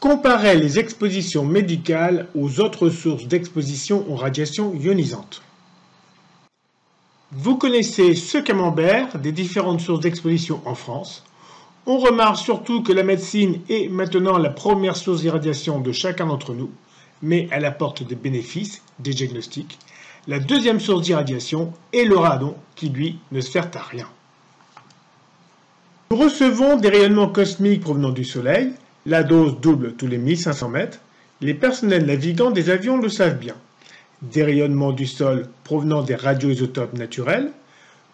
Comparez les expositions médicales aux autres sources d'exposition aux radiations ionisantes. Vous connaissez ce camembert des différentes sources d'exposition en France. On remarque surtout que la médecine est maintenant la première source d'irradiation de chacun d'entre nous, mais elle apporte des bénéfices, des diagnostics. La deuxième source d'irradiation est le radon, qui lui ne sert à rien. Nous recevons des rayonnements cosmiques provenant du Soleil. La dose double tous les 1500 mètres. Les personnels navigants des avions le savent bien. Des rayonnements du sol provenant des radioisotopes naturels.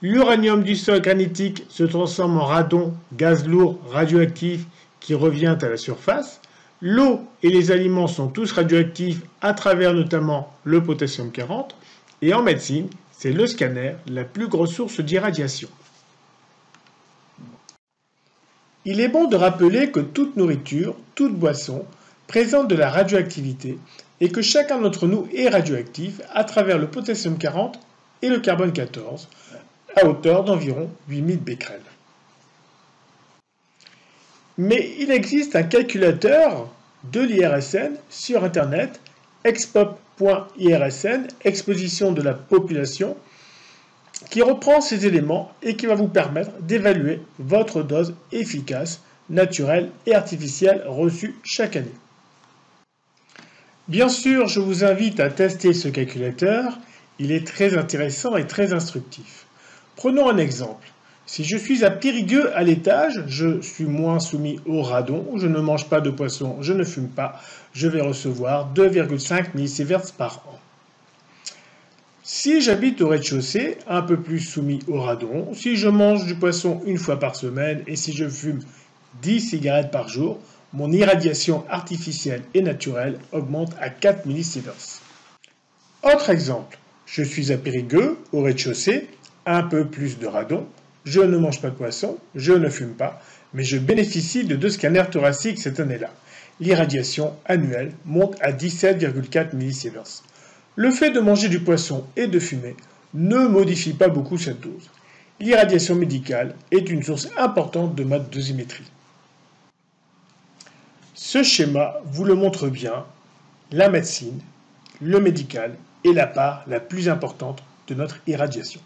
L'uranium du sol granitique se transforme en radon, gaz lourd radioactif qui revient à la surface. L'eau et les aliments sont tous radioactifs à travers notamment le potassium 40. Et en médecine, c'est le scanner, la plus grosse source d'irradiation. Il est bon de rappeler que toute nourriture, toute boisson présente de la radioactivité et que chacun d'entre nous est radioactif à travers le potassium 40 et le carbone 14 à hauteur d'environ 8000 becquerels. Mais il existe un calculateur de l'IRSN sur Internet, expop.irsn, exposition de la population, qui reprend ces éléments et qui va vous permettre d'évaluer votre dose efficace, naturelle et artificielle reçue chaque année. Bien sûr, je vous invite à tester ce calculateur, il est très intéressant et très instructif. Prenons un exemple. Si je suis à Périgueux à l'étage, je suis moins soumis au radon, je ne mange pas de poisson, je ne fume pas, je vais recevoir 2,5 millisieverts par an. Si j'habite au rez-de-chaussée, un peu plus soumis au radon, si je mange du poisson une fois par semaine et si je fume 10 cigarettes par jour, mon irradiation artificielle et naturelle augmente à 4 millisieverts. Autre exemple, je suis à Périgueux, au rez-de-chaussée, un peu plus de radon, je ne mange pas de poisson, je ne fume pas, mais je bénéficie de 2 scanners thoraciques cette année-là. L'irradiation annuelle monte à 17,4 millisieverts. Le fait de manger du poisson et de fumer ne modifie pas beaucoup cette dose. L'irradiation médicale est une source importante de ma dosimétrie. Ce schéma vous le montre bien, la médecine, le médical est la part la plus importante de notre irradiation.